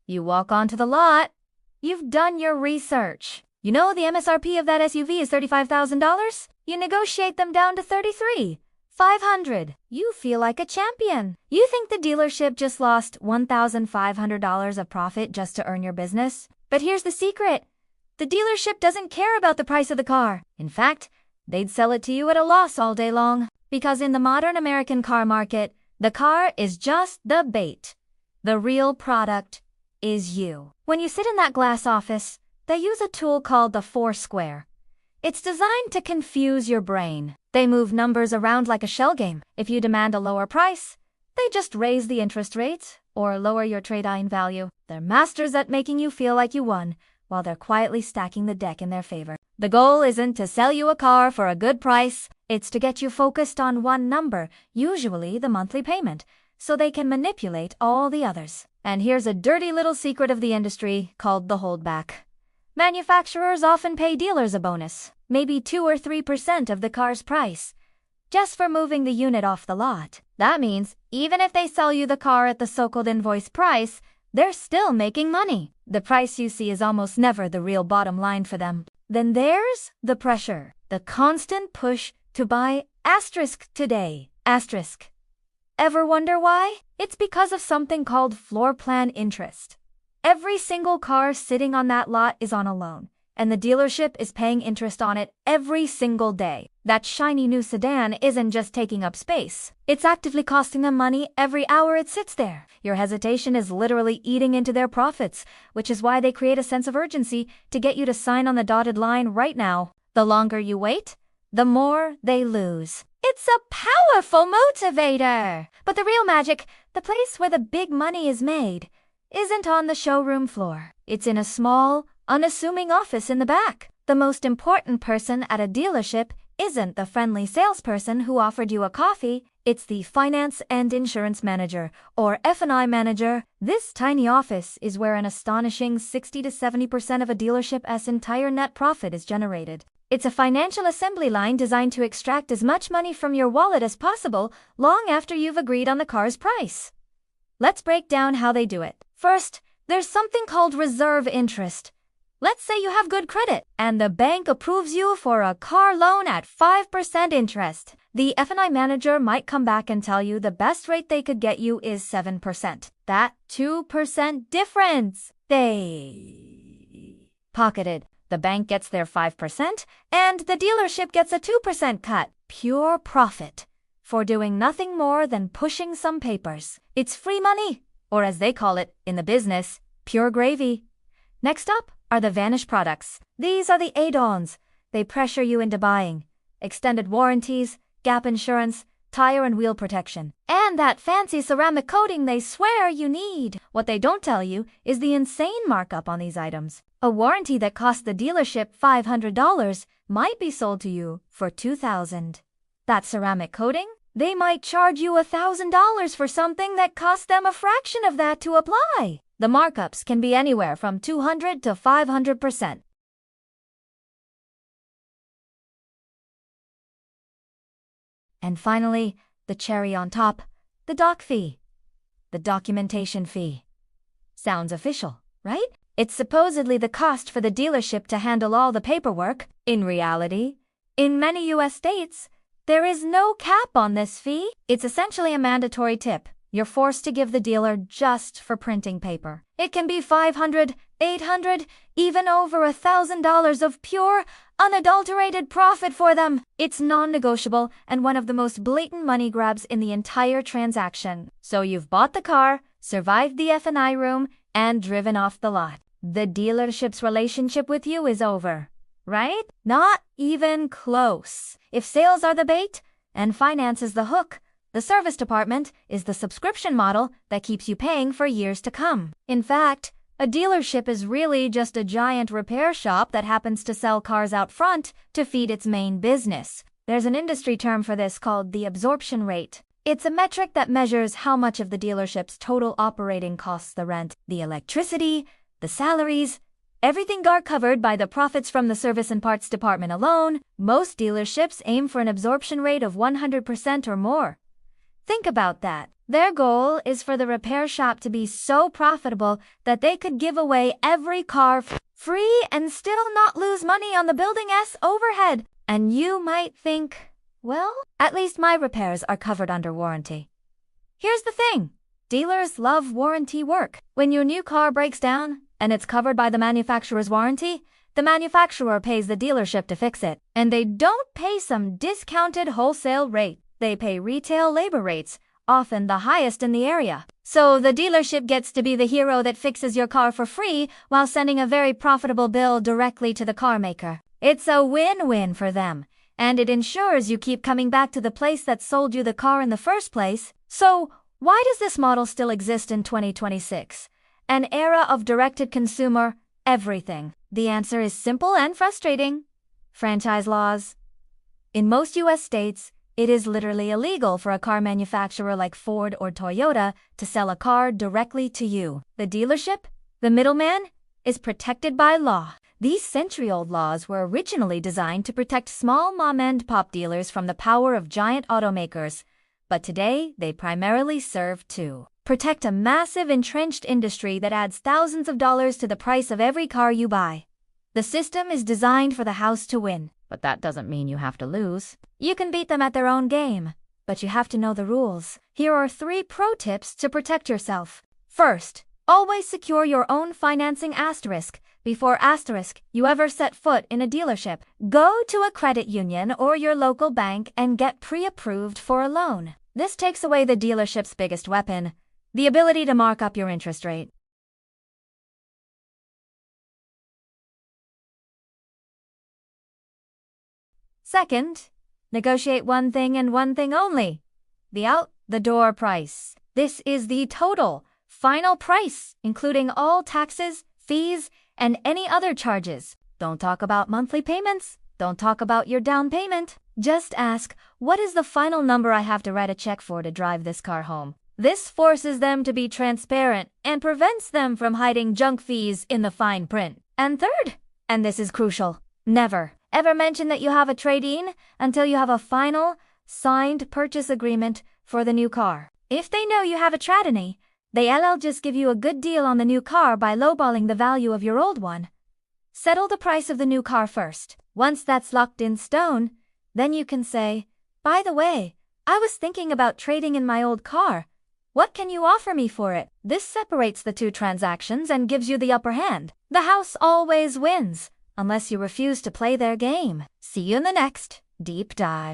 You walk onto the lot. You've done your research. You know the MSRP of that SUV is $35,000? You negotiate them down to $33,500. You feel like a champion. You think the dealership just lost $1,500 of profit just to earn your business? But here's the secret. The dealership doesn't care about the price of the car. In fact, they'd sell it to you at a loss all day long. Because in the modern American car market, the car is just the bait. The real product is you. When you sit in that glass office, they use a tool called the Foursquare. It's designed to confuse your brain. They move numbers around like a shell game. If you demand a lower price, they just raise the interest rate or lower your trade-in value. They're masters at making you feel like you won, while they're quietly stacking the deck in their favor. The goal isn't to sell you a car for a good price, it's to get you focused on one number, usually the monthly payment, so they can manipulate all the others. And here's a dirty little secret of the industry called the holdback. Manufacturers often pay dealers a bonus, maybe 2 or 3% of the car's price, just for moving the unit off the lot. That means even if they sell you the car at the so-called invoice price, they're still making money. The price you see is almost never the real bottom line for them. Then there's the pressure, the constant push to buy asterisk today. Asterisk. Ever wonder why? It's because of something called floor plan interest. Every single car sitting on that lot is on a loan, and the dealership is paying interest on it every single day. That shiny new sedan isn't just taking up space. It's actively costing them money every hour it sits there. Your hesitation is literally eating into their profits, which is why they create a sense of urgency to get you to sign on the dotted line right now. The longer you wait, the more they lose. It's a powerful motivator. But the real magic, the place where the big money is made, isn't on the showroom floor. It's in a small, unassuming office in the back. The most important person at a dealership isn't the friendly salesperson who offered you a coffee, it's the finance and insurance manager, or F&I manager. This tiny office is where an astonishing 60 to 70% of a dealership's entire net profit is generated. It's a financial assembly line designed to extract as much money from your wallet as possible long after you've agreed on the car's price. Let's break down how they do it. First, there's something called reserve interest. Let's say you have good credit, and the bank approves you for a car loan at 5% interest. The F&I manager might come back and tell you the best rate they could get you is 7%. That 2% difference, they pocketed. The bank gets their 5%, and the dealership gets a 2% cut. Pure profit for doing nothing more than pushing some papers. It's free money, or as they call it in the business, pure gravy. Next up are the vanish products. These are the add-ons. They pressure you into buying extended warranties, gap insurance, tire and wheel protection, and that fancy ceramic coating they swear you need. What they don't tell you is the insane markup on these items. A warranty that cost the dealership $500 might be sold to you for $2,000. That ceramic coating? They might charge you $1,000 for something that cost them a fraction of that to apply. The markups can be anywhere from 200 to 500%. And finally, the cherry on top, the doc fee. The documentation fee. Sounds official, right? It's supposedly the cost for the dealership to handle all the paperwork. In reality, in many U.S. states, there is no cap on this fee. It's essentially a mandatory tip you're forced to give the dealer just for printing paper. It can be $500, $800, even over $1,000 of pure, unadulterated profit for them. It's non-negotiable and one of the most blatant money grabs in the entire transaction. So you've bought the car, survived the F&I room, and driven off the lot. The dealership's relationship with you is over, right? Not even close. If sales are the bait and finance is the hook, the service department is the subscription model that keeps you paying for years to come. In fact, a dealership is really just a giant repair shop that happens to sell cars out front to feed its main business. There's an industry term for this called the absorption rate. It's a metric that measures how much of the dealership's total operating costs, the rent, the electricity, the salaries, everything are covered by the profits from the service and parts department alone. Most dealerships aim for an absorption rate of 100% or more. Think about that. Their goal is for the repair shop to be so profitable that they could give away every car free and still not lose money on the building's overhead. And you might think, well, at least my repairs are covered under warranty. Here's the thing. Dealers love warranty work. When your new car breaks down and it's covered by the manufacturer's warranty, the manufacturer pays the dealership to fix it. And they don't pay some discounted wholesale rate. They pay retail labor rates, often the highest in the area. So the dealership gets to be the hero that fixes your car for free while sending a very profitable bill directly to the car maker. It's a win-win for them, and it ensures you keep coming back to the place that sold you the car in the first place. So why does this model still exist in 2026? An era of direct-to-consumer everything. The answer is simple and frustrating. Franchise laws. In most U.S. states, it is literally illegal for a car manufacturer like Ford or Toyota to sell a car directly to you. The dealership, the middleman, is protected by law. These century-old laws were originally designed to protect small mom-and-pop dealers from the power of giant automakers, but today they primarily serve to protect a massive entrenched industry that adds thousands of dollars to the price of every car you buy. The system is designed for the house to win, but that doesn't mean you have to lose. You can beat them at their own game, but you have to know the rules. Here are 3 pro tips to protect yourself. First, always secure your own financing before you ever set foot in a dealership. Go to a credit union or your local bank and get pre-approved for a loan. This takes away the dealership's biggest weapon, the ability to mark up your interest rate. Second, negotiate one thing and one thing only: the out-the-door price. This is the total, final price, including all taxes, fees, and any other charges. Don't talk about monthly payments. Don't talk about your down payment. Just ask, what is the final number I have to write a check for to drive this car home? This forces them to be transparent and prevents them from hiding junk fees in the fine print. And third, and this is crucial, never, ever mention that you have a trade-in until you have a final, signed purchase agreement for the new car. If they know you have a trade-in, they'll just give you a good deal on the new car by lowballing the value of your old one. Settle the price of the new car first. Once that's locked in stone, then you can say, by the way, I was thinking about trading in my old car. What can you offer me for it? This separates the 2 transactions and gives you the upper hand. The house always wins, unless you refuse to play their game. See you in the next deep dive.